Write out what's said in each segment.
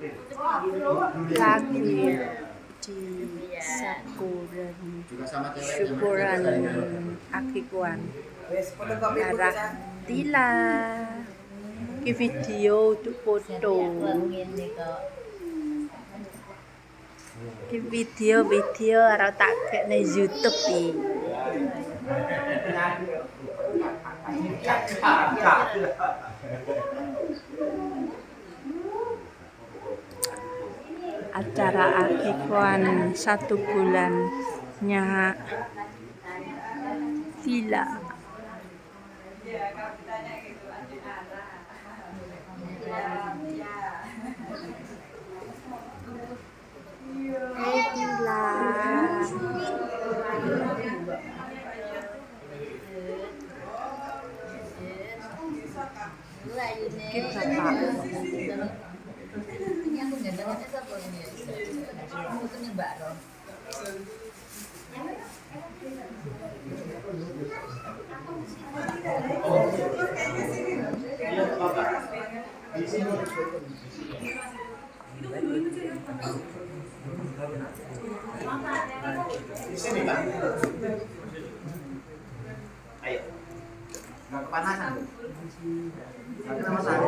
Lagi di Sakuran syukuran akikuan arah tila ke video untuk foto ke video arah tak ke YouTube ni acara akikuan 1 bulannya Tila. Tila. Kita pak. Ini aku nggak siapa ini? Aku tuh nyembak dong. Di sini Pak. Ayo. Nggak kepanasan. Tapi nama saya.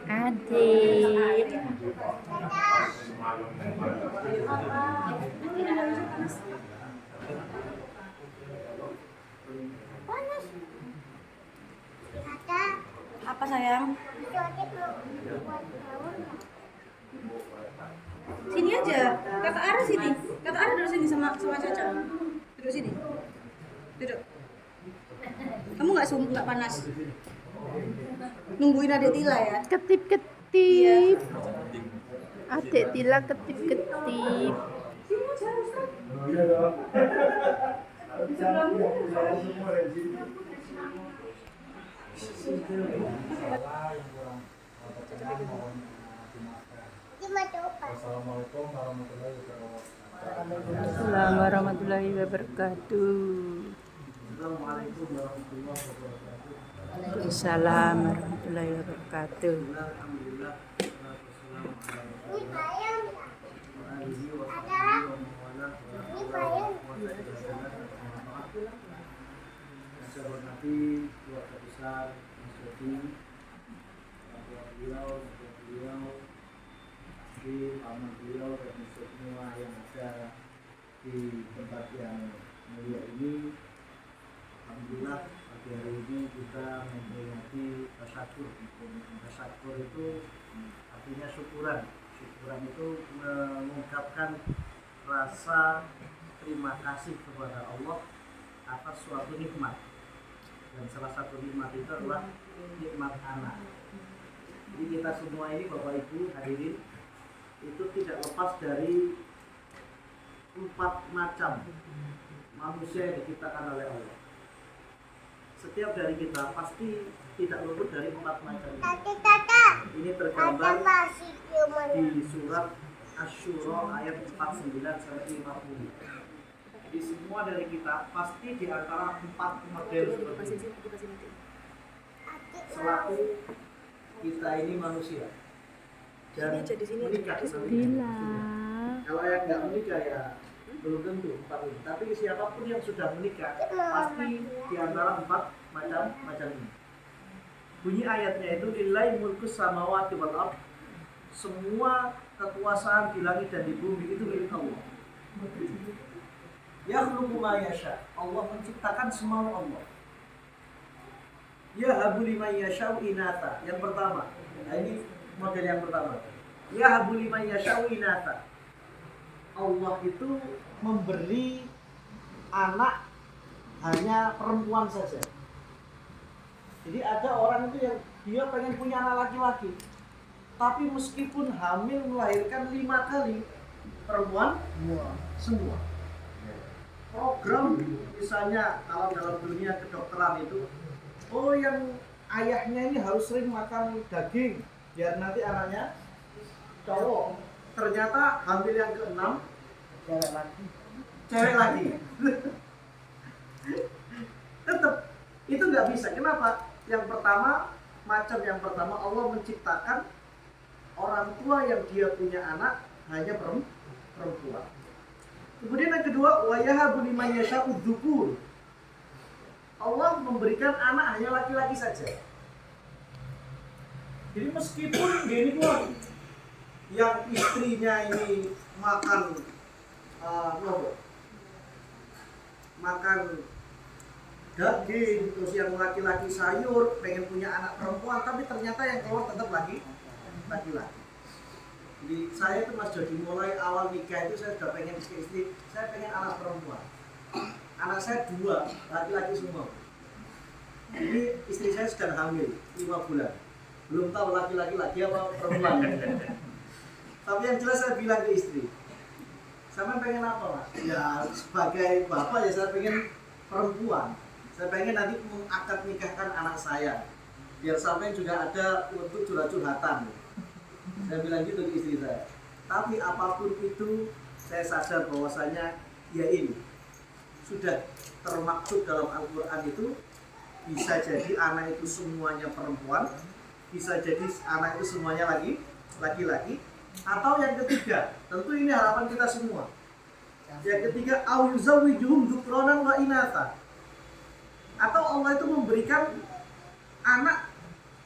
Adik. Apa sayang? Sini aja. Kakak Ara sini. Kakak Ara duduk sini sama Caca. Duduk sini. Duduk. Kamu nggak panas? Nungguin adik Tila ya? Ketip-ketip. Adik Tila ketip-ketip. Assalamualaikum warahmatullahi wabarakatuh. Waalaikumsalam warahmatullahi wabarakatuh. Saya hormati keluarga besar Mas Yofi, beliau, paman beliau dan semua yang ada di tempat yang mulia ini. Alhamdulillah pagi hari ini kita memperingati tasakur. Tasakur itu artinya syukuran. Syukuran itu mengungkapkan rasa terima kasih kepada Allah atas suatu nikmat. Dan salah satu nikmat itu adalah nikmat anak. Jadi kita semua ini Bapak Ibu hadirin itu tidak lepas dari 4 macam manusia yang diciptakan oleh Allah. Setiap dari kita pasti tidak luput dari 4 macam ini. Ini tergambar di surat Asy-Syura ayat 49-50. Jadi semua dari kita pasti di antara 4 model seperti ini. Selaku kita ini manusia dan menikah. Kalau yang nggak menikah ya belum tentu 4 ini. Tapi siapapun yang sudah menikah pasti di antara 4 macam ini. Bunyi ayatnya itu lillahi mulkus samawati wal ardh. Semua kekuasaan di langit dan di bumi itu milik Allah. Yakhluqu ma yasha. Allah menciptakan semau Allah. Yahabu liman yasha'u inatha. Yang pertama. Nah, ini model yang pertama. Yahabu liman yasha'u inatha. Allah itu memberi anak hanya perempuan saja. Jadi ada orang itu yang dia pengen punya anak laki-laki, tapi meskipun hamil melahirkan 5 kali, perempuan semua. Program misalnya kalau dalam dunia kedokteran itu, oh yang ayahnya ini harus sering makan daging biar nanti anaknya cowok. Ternyata hamil yang ke-6 cewek lagi. Tetap itu nggak bisa. Kenapa? Yang pertama Allah menciptakan orang tua yang dia punya anak hanya perempuan. Kemudian yang kedua, wa yahabu liman yasha'u dzukur. Allah memberikan anak hanya laki-laki saja. Jadi meskipun gini pun yang istrinya ini makan makan daging, terus yang laki-laki sayur, pengen punya anak perempuan, tapi ternyata yang keluar tetap laki-laki. Jadi saya itu Mas Jody mulai awal nikah itu saya sudah pengen istri, saya pengen anak perempuan. Anak saya 2, laki-laki semua. Jadi istri saya sedang hamil 5 bulan. Belum tahu laki-laki lagi apa perempuan. Tapi yang jelas saya bilang ke istri, "Sama pengen apa, Mas?" Ya sebagai bapak ya saya pengen perempuan. Saya pengen nanti mengakad nikahkan anak saya. Biar sampai juga ada untuk curhat-curhatan. Saya bilang gitu ke istri saya. Tapi apapun itu, saya sadar bahwasanya ya ini sudah termaksud dalam Al-Quran itu, bisa jadi anak itu semuanya perempuan, bisa jadi anak itu semuanya laki-laki, atau yang ketiga, tentu ini harapan kita semua. Yang ketiga, au yuzawwijuhum dzukuranan wa inatha. Atau Allah itu memberikan anak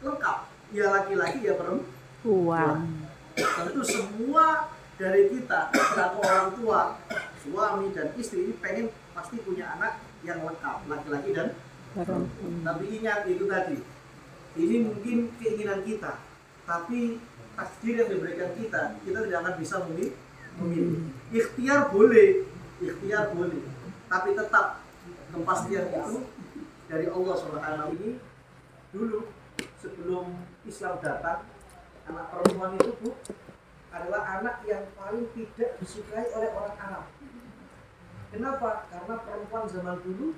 lengkap, ya laki-laki ya perempuan. Tentu semua dari kita selaku orang tua, suami dan istri ini pengen pasti punya anak yang lengkap, laki-laki dan perempuan. Tapi ingat itu tadi, ini mungkin keinginan kita, tapi takdir yang diberikan kita tidak akan bisa memilih. Ikhtiar boleh, tapi tetap kepastian itu dari Allah SWT. Ini dulu sebelum Islam datang, anak perempuan itu Bu adalah anak yang paling tidak disukai oleh orang Arab. Kenapa? Karena perempuan zaman dulu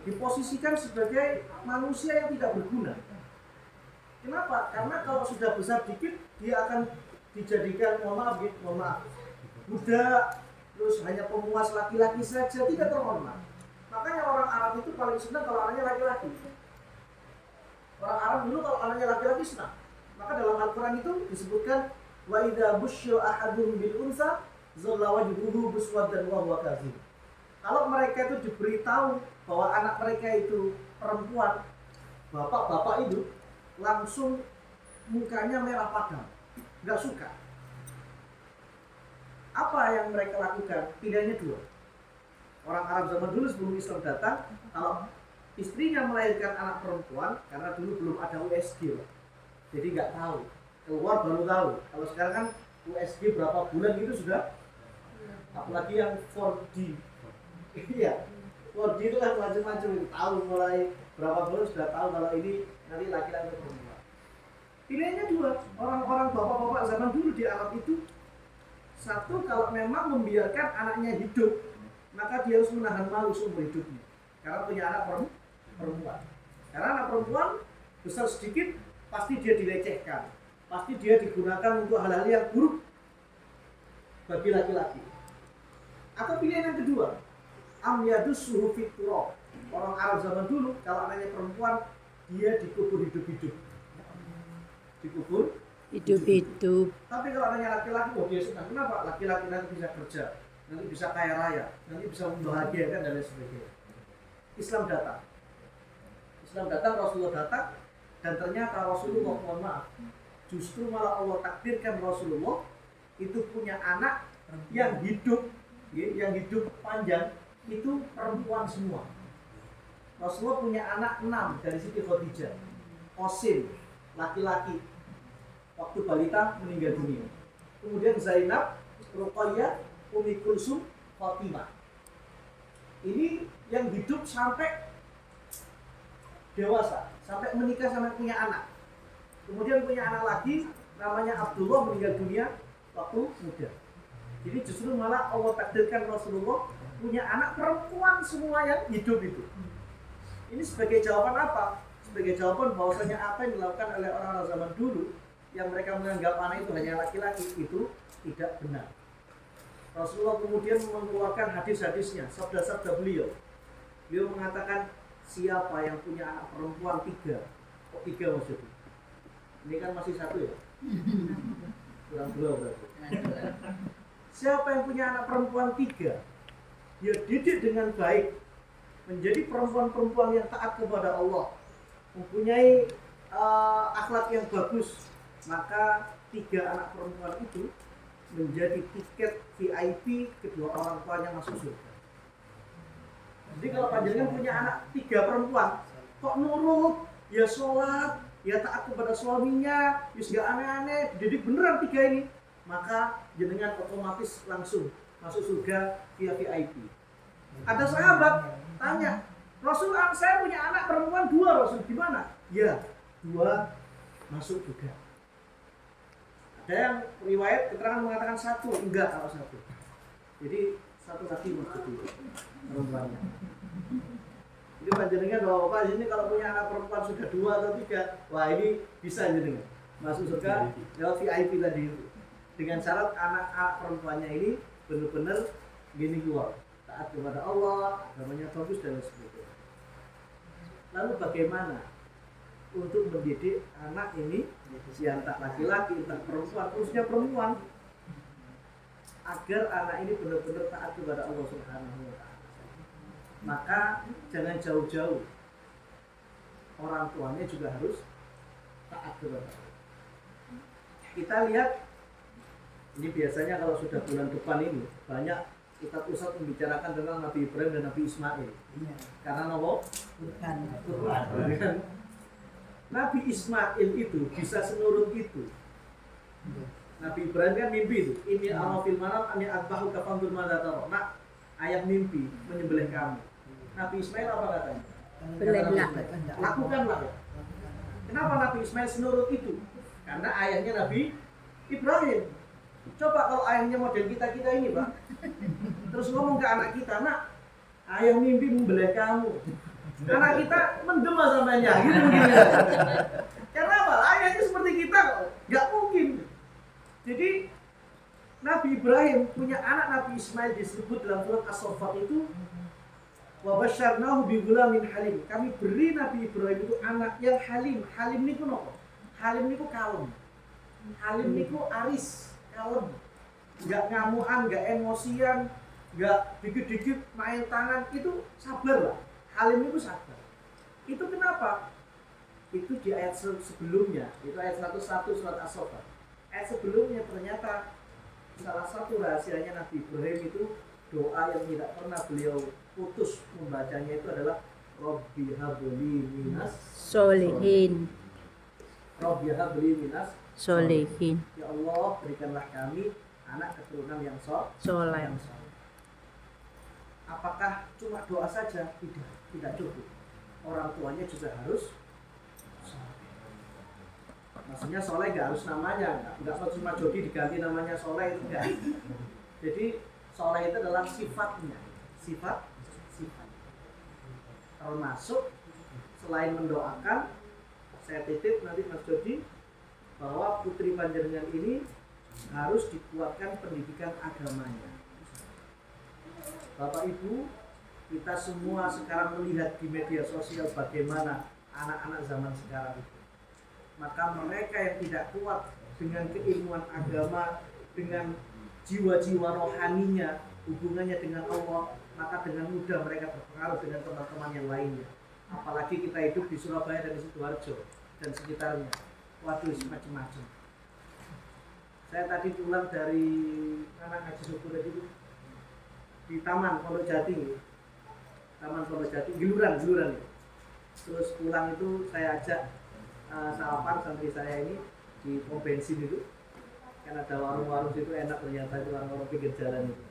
diposisikan sebagai manusia yang tidak berguna. Kenapa? Karena kalau sudah besar dikit dia akan dijadikan mohon maaf budak, terus hanya pemuas laki-laki saja, tidak terhormat. Makanya orang Arab itu paling senang kalau anaknya laki-laki. Orang Arab dulu kalau anaknya laki-laki senang. Maka dalam Al-Quran itu disebutkan wa idza busyira ahaduhum bil unsa zalla wajhuhu muswaddan wa huwa kadzib. Kalau mereka itu diberitahu bahwa anak mereka itu perempuan, bapak-bapak itu langsung mukanya merah padam, nggak suka. Apa yang mereka lakukan? Pilihannya 2. Orang Arab zaman dulu sebelum Islam datang, kalau istrinya melahirkan anak perempuan, karena dulu belum ada USG, jadi nggak tahu, keluar baru tahu. Kalau sekarang kan USG berapa bulan gitu sudah, apalagi yang 4D. Iya, 4D itu kan macam-macam, tahu mulai berapa bulan sudah tahu kalau ini nanti laki-laki atau perempuan. Pilihannya 2. Orang-orang bapak-bapak zaman dulu di Arab itu, satu, kalau memang membiarkan anaknya hidup, maka dia harus menahan malu seumur hidupnya karena punya anak perempuan. Karena anak perempuan besar sedikit pasti dia dilecehkan, pasti dia digunakan untuk hal-hal yang buruk bagi laki-laki. Atau pilihan yang kedua, am yadussuhu fit turab. Orang Arab zaman dulu kalau anaknya perempuan dia dikubur hidup-hidup. Dikubur hidup-hidup. Tapi kalau anaknya laki-laki, oh dia senang. Kenapa? Laki-laki nanti bisa kerja, nanti bisa kaya raya, nanti bisa membahagiakan dan lain sebagainya. Islam datang, Rasulullah datang, dan ternyata Rasulullah, mohon maaf, justru malah Allah takdirkan Rasulullah itu punya anak yang hidup panjang itu perempuan semua. Rasulullah punya anak 6 dari Siti Khadijah, Qasim laki-laki, waktu balita meninggal dunia. Kemudian Zainab, Ruqayyah, Ummi Kulsum, Fatimah. Ini yang hidup sampai dewasa, sampai menikah sampai punya anak. Kemudian punya anak lagi, namanya Abdullah, meninggal dunia waktu muda. Jadi justru malah Allah takdirkan Rasulullah punya anak perempuan semua yang hidup itu. Ini sebagai jawaban apa? Sebagai jawaban bahwasanya apa yang dilakukan oleh orang-orang zaman dulu yang mereka menganggap anak itu hanya laki-laki itu tidak benar. Rasulullah kemudian mengeluarkan hadis-hadisnya, sabda-sabda beliau. Beliau mengatakan siapa yang punya anak perempuan 3? Kok 3 maksudnya? Ini kan masih 1 ya? Kurang 2 berarti. Siapa yang punya anak perempuan 3? Dia didik dengan baik, menjadi perempuan-perempuan yang taat kepada Allah, mempunyai akhlak yang bagus, maka 3 anak perempuan itu menjadi tiket VIP kedua orang tuanya masuk surga. Jadi kalau panjenengan punya anak 3 perempuan, kok nurut, ya sholat, ya taat kepada suaminya, ya gak aneh-aneh, dididik beneran 3 ini, maka jenengan otomatis langsung masuk surga via VIP. Ada sahabat tanya, Rasul, saya punya anak perempuan 2, Rasul, gimana? Ya, 2 masuk juga. Ada yang riwayat keterangan mengatakan 1, enggak kalau 1. Jadi 1 lagi maksudnya perempuannya. Jadi panjenengan bapak-bapak ini kalau punya anak perempuan sudah 2 atau 3, wah ini bisa jenengan masuk surga lewat VIP tadi itu. Dengan syarat anak-anak perempuannya ini benar-benar gini keluar, taat kepada Allah, agamanya bagus dan sebagainya. Lalu bagaimana untuk mendidik anak ini, yang tak laki-laki, tak perempuan, khususnya perempuan, agar anak ini benar-benar taat kepada Allah Subhanahu wa Ta'ala? Maka jangan jauh-jauh, orang tuanya juga harus taat kepada Allah. Kita lihat, ini biasanya kalau sudah bulan depan ini banyak ustadz membicarakan tentang Nabi Ibrahim dan Nabi Ismail. Karena apa? Bukan. Nabi Ismail itu bisa senurut itu. Nabi Ibrahim kan mimpi itu. Ini al-fil manam ani adbahu kafandur madza tara. Nak, ayah mimpi menyembelih kamu. Nabi Ismail apa katanya? Belakang. Lakukanlah. Kenapa Nabi Ismail senurut itu? Karena ayahnya Nabi Ibrahim. Coba kalau ayahnya model kita ini, Pak. Terus ngomong ke anak kita, nak, ayah mimpi membelai kamu. Anak kita mendem samanya, gitu mungkin. Karena apa? Ayahnya seperti kita kok, nggak mungkin. Jadi Nabi Ibrahim punya anak Nabi Ismail disebut dalam surat As-Saffat itu, wa basyarnahu bi ghulamin halim. Kami beri Nabi Ibrahim itu anak yang halim. Halim niku nopo? Halim niku kalem. Halim niku aris, kalem. Enggak ngamuan, enggak emosian, enggak dikit-dikit main tangan, itu sabar lah. Halim itu sabar. Itu kenapa? Itu di ayat sebelumnya, itu ayat 101 surat As-Saffat. Ayat sebelumnya ternyata salah satu rahasianya Nabi Ibrahim itu doa yang tidak pernah beliau putus membacanya itu adalah Rabbi habli minas Solihin. Rabbi habli minas Solihin. Ya Allah, berikanlah kami anak keturunan yang Soleh. Apakah cuma doa saja? Tidak cukup. Orang tuanya juga harus soleh. Maksudnya soleh nggak harus namanya, nggak cuma Jody diganti namanya soleh, itu enggak. Jadi soleh itu adalah sifatnya, sifat. Termasuk selain mendoakan, saya titip nanti Mas Jody bahwa putri panjenengan ini harus dikuatkan pendidikan agamanya. Bapak Ibu, kita semua sekarang melihat di media sosial bagaimana anak-anak zaman sekarang itu. Maka mereka yang tidak kuat dengan keilmuan agama, dengan jiwa-jiwa rohaninya, hubungannya dengan Allah, maka dengan mudah mereka terpengaruh dengan teman-teman yang lainnya. Apalagi kita hidup di Surabaya dan di Sidoarjo dan sekitarnya. Waduh, macam-macam. Saya tadi pulang dari anak ngaji subuh tadi itu di Taman Pondok Jati, Geluran. Terus pulang itu saya ajak sarapan santri saya ini di pom bensin itu, kan ada warung-warung situ enak ternyata, itu warung-warung pinggir jalan itu.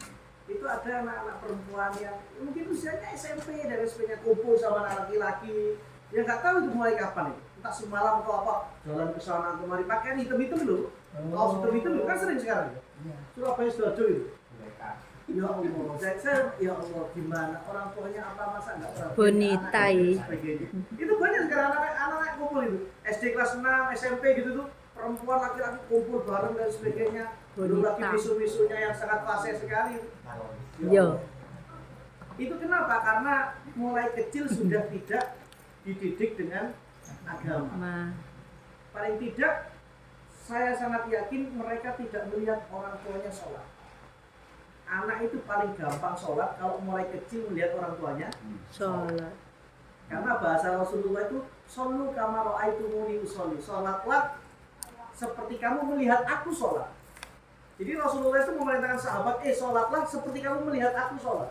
itu ada anak-anak perempuan yang mungkin usianya SMP dan sebagainya kumpul sama anak laki-laki yang nggak tahu itu mulai kapan itu, entah semalam atau apa, jalan ke sana kemari pakaian hitam-hitam loh, kaos hitam-hitam loh kan sering sekarang ya. Surabaya Sidoarjo itu. Ya Allah, saya ya Allah gimana orang tuanya apa masa nggak pernah Bonita ya. sebagainya. Itu banyak sekarang anak-anak kumpul itu SD kelas 6 SMP gitu tuh perempuan laki-laki kumpul bareng dan sebagainya. Belum lagi Bonita. bisu-bisunya yang sangat fase sekali. Yo. Itu kenapa? Karena mulai kecil sudah tidak dididik dengan agama. Ma. Paling tidak saya sangat yakin mereka tidak melihat orang tuanya sholat. Anak itu paling gampang sholat kalau mulai kecil melihat orang tuanya. Sholat. Karena bahasa Rasulullah itu shollu kama ra'aitumuni usolli. Sholatlah seperti kamu melihat aku sholat. Jadi Rasulullah itu memerintahkan sahabat, sholatlah seperti kamu melihat aku sholat.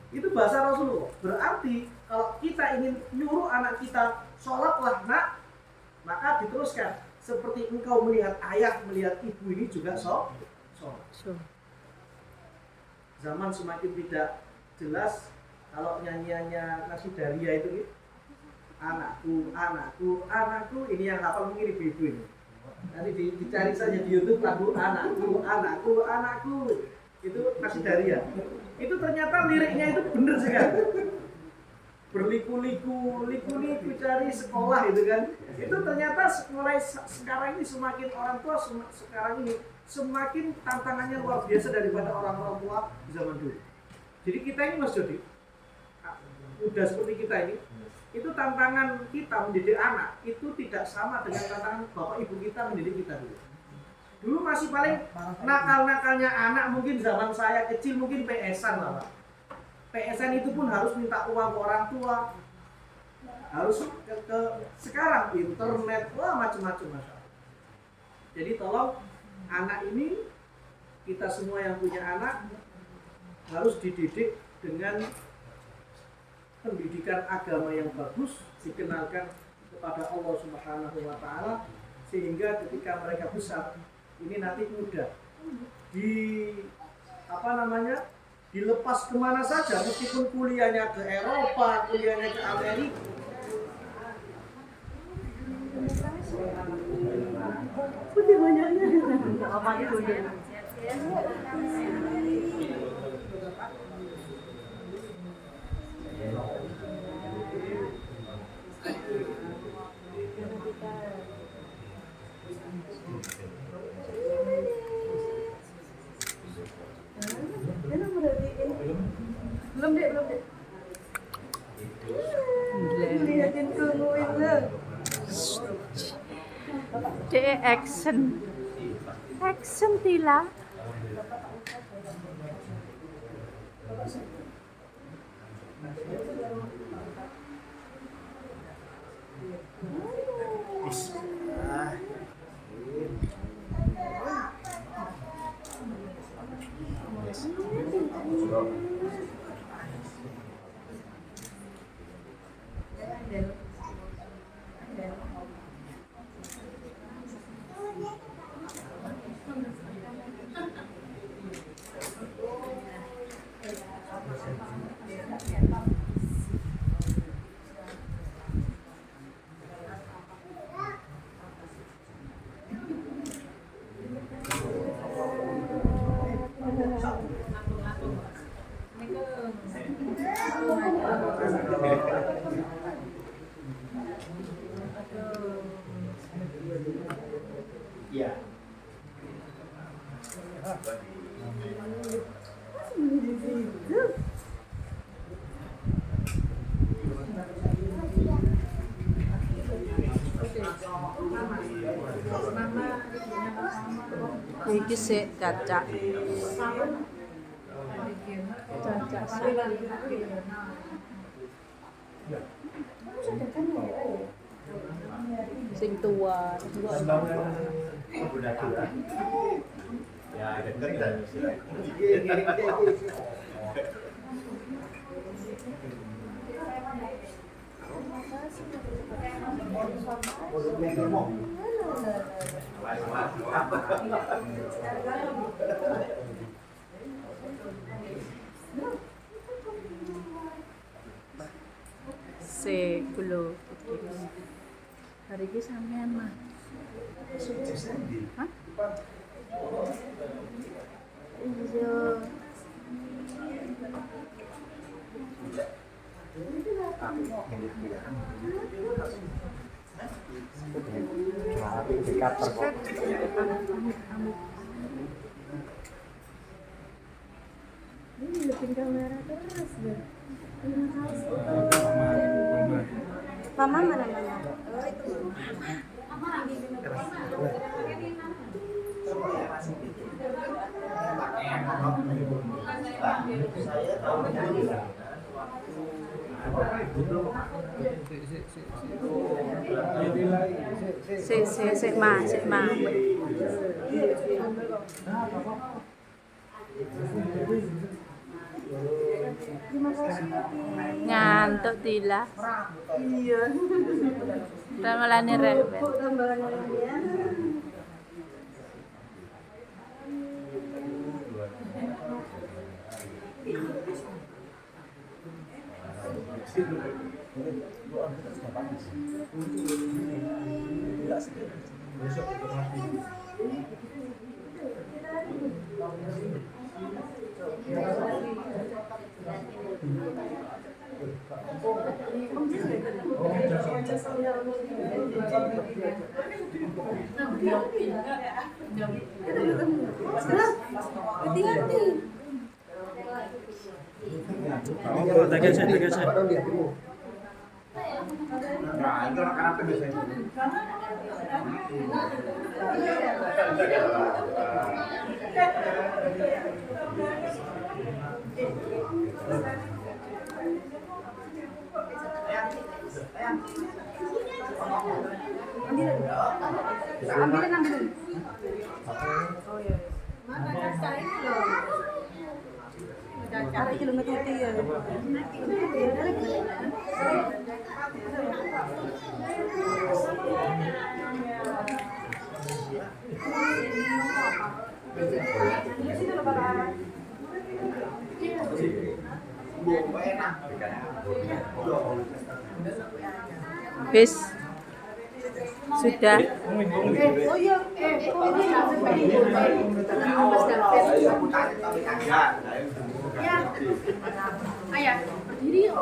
Itu bahasa Rasulullah. Berarti kalau kita ingin nyuruh anak kita sholatlah nak, maka diteruskan seperti engkau melihat ayah, melihat ibu ini juga sholat. So. Zaman semakin tidak jelas, kalau nyanyiannya Nasidaria itu anakku, anakku, anakku, ini yang hafal mungkin ibu-ibu ini. Nanti dicari saja di YouTube lagu anakku, anakku, anakku. Itu Nasidaria. Itu ternyata liriknya itu bener sekali. Berliku-liku, liku-liku cari sekolah itu kan. Itu ternyata mulai sekarang ini semakin orang tua sekarang ini semakin tantangannya luar biasa daripada orang-orang tua di zaman dulu. Jadi kita ini Mas Jody, udah seperti kita ini, itu tantangan kita mendidik anak itu tidak sama dengan tantangan bapak ibu kita mendidik kita dulu. Dulu masih paling nakal-nakalnya anak mungkin zaman saya kecil mungkin PS-an lah Pak. PS-an itu pun harus minta uang ke orang tua, harus ke sekarang internet, wah macam-macam masalah. Jadi tolong anak ini, kita semua yang punya anak harus dididik dengan pendidikan agama yang bagus, dikenalkan kepada Allah Subhanahu wa taala sehingga ketika mereka besar ini nanti mudah dilepas kemana saja, meskipun kuliahnya ke Eropa, kuliahnya ke Amerika. Putih banyaknya. Apa itu dia? Belum deh. Lihatin tungguin lu. Action Tila. Iya. Iki sih cacak. Cacak sih. Sing tua. Ya, deket dan Se kulo. Hari iki sampean mah. Hah? Iya. Ini liatin kamera terus deh. Terima kasih. Mama mana mama? Se ma. Terima kasih ya, Ti. Ngantuk tila. Iya. Ramalane rebet. Kok tambahan orang dia? Hati-hati. Ambilin. Oh iya. Mana caca ini loh. Caca iki lho ngetuti ya. Wis. Sudah. Oh iya. Ya. Ayah, berdiri.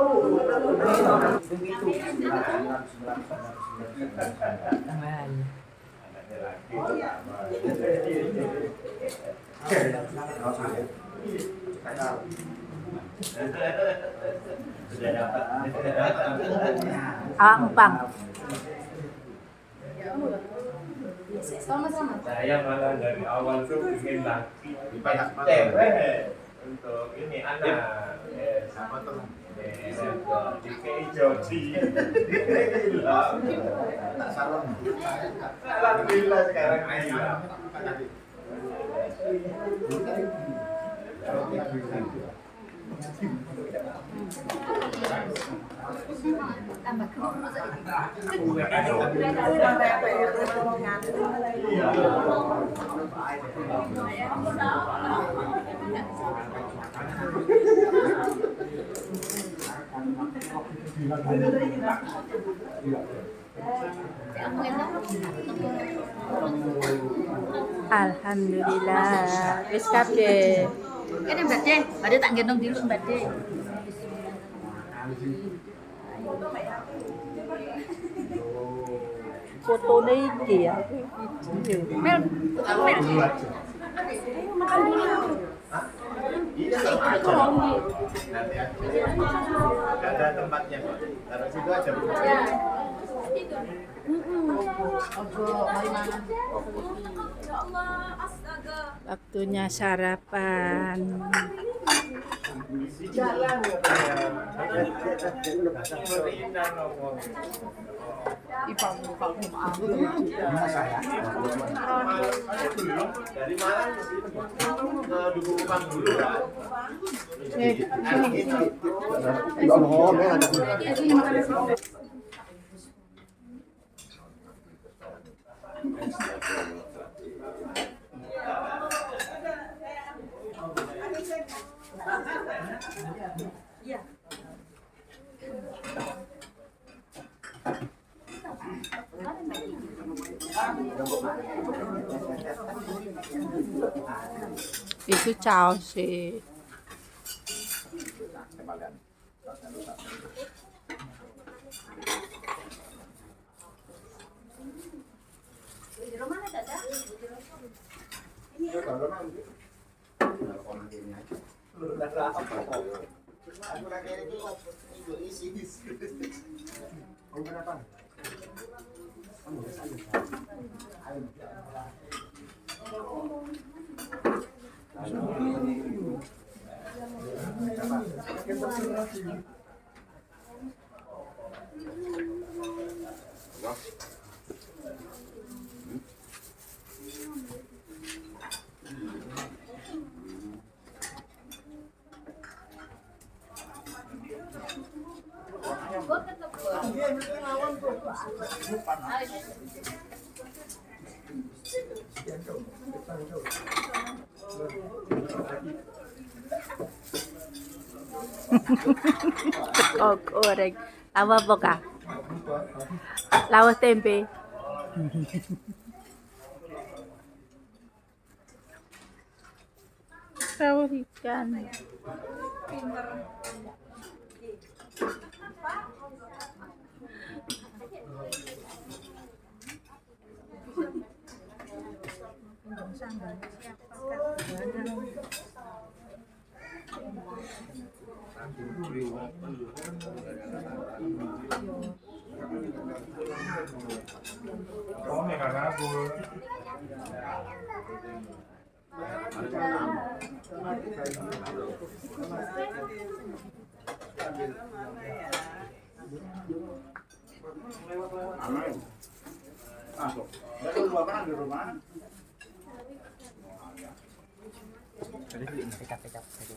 Sudah dapat. Empang. Sama-sama. Saya malah dari awal tuh ingin lagi untuk ini anak. Apa tuh? DKI Jodi. Alhamdulillah sekarang gila. Tambah Alhamdulillah. Wis kabeh. Ini Mbak De, Mbak De tak gendong dulu Mbak De. Fotone iki ya. Mel, Mel. Makan dulu. Iya, nanti aja. Nggak ada tempatnya kok. Taruh situ aja. Ya. Ojo, mari mangan. Ya Allah, astaga. Waktunya sarapan. Di jalan ya. Ipang kamu aku. Dari Malang ke sini ke Duku Upang dulu kan. Iya. Itu Chelsea. Oh, goreng. Lawa apa kah? Lawa tempe. Lawa ikan. Masuk. Dari rumah di rumah. Jadi pecat-pecat saja.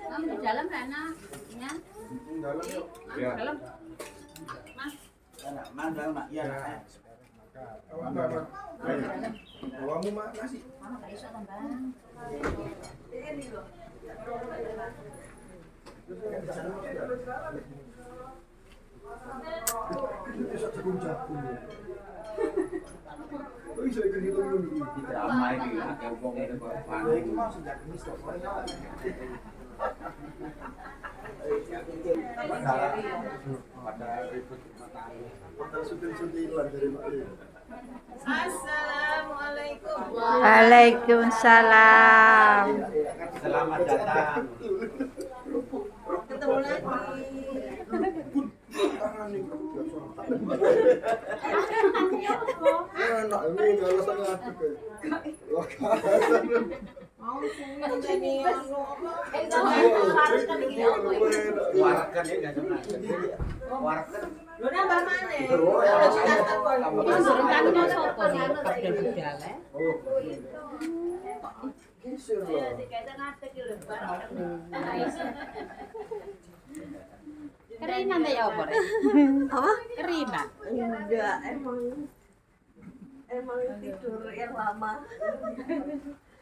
Kamu di dalam Rana, ya? Dalam yuk. Ya. Dalam. Mas. Mas dalam mak. Iya. Bawamu mak nasi. Mama gak iso tambah. Assalamualaikum. Waalaikumsalam. Selamat datang. Ketemu lagi. Enak ini alasannya aku. Mau sungguh jadi anu apa? Warakan ya enggak sama. Warakan. Lu nambah mana? Ceritanya sopo nih? Padahal budale. Kisir loh. Kerinan deh ya apa? Apa? Kerinan. Enggak, emang tidur yang lama.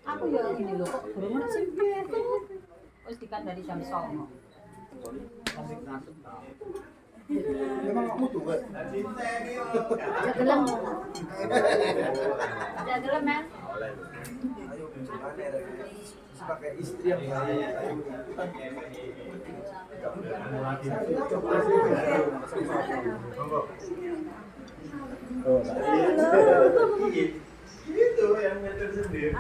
Aku ya ini loh kok burung sih biar tuh. Wis dikandani jam 09.00. Memang kamu tuh kan? Jagelem. Jagelem men. Ayo sebagai istri yang baik. Gitu yang nyetir sendiri.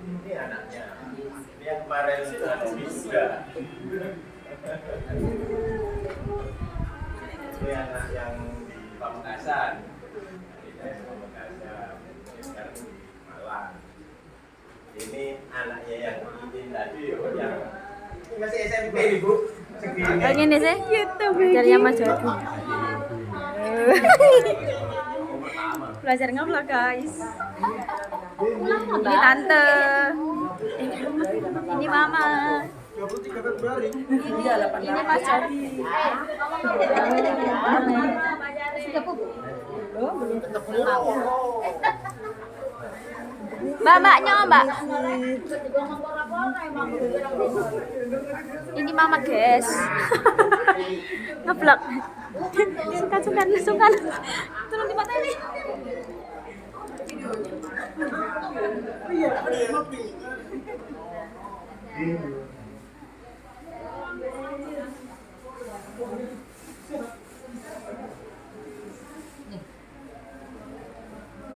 Ini anaknya. Ini yang kemarin bisa. Ini anak yang di Pamekasan. Di daerah Pamekasan. Ini sekarang di Malang. Ini anaknya yang ini tadi yang ini masih SMP nih Bu. Kayak gini sih. Belajarnya Mas Jody. Belajar ngeblog guys. Ini tante. Ini mama. 23 Februari. Iya, ini Mas Jody. Mbak, mbaknya mbak. Ini mama guys. Ngeblok. Sukan. Turun di mata ini. Iya.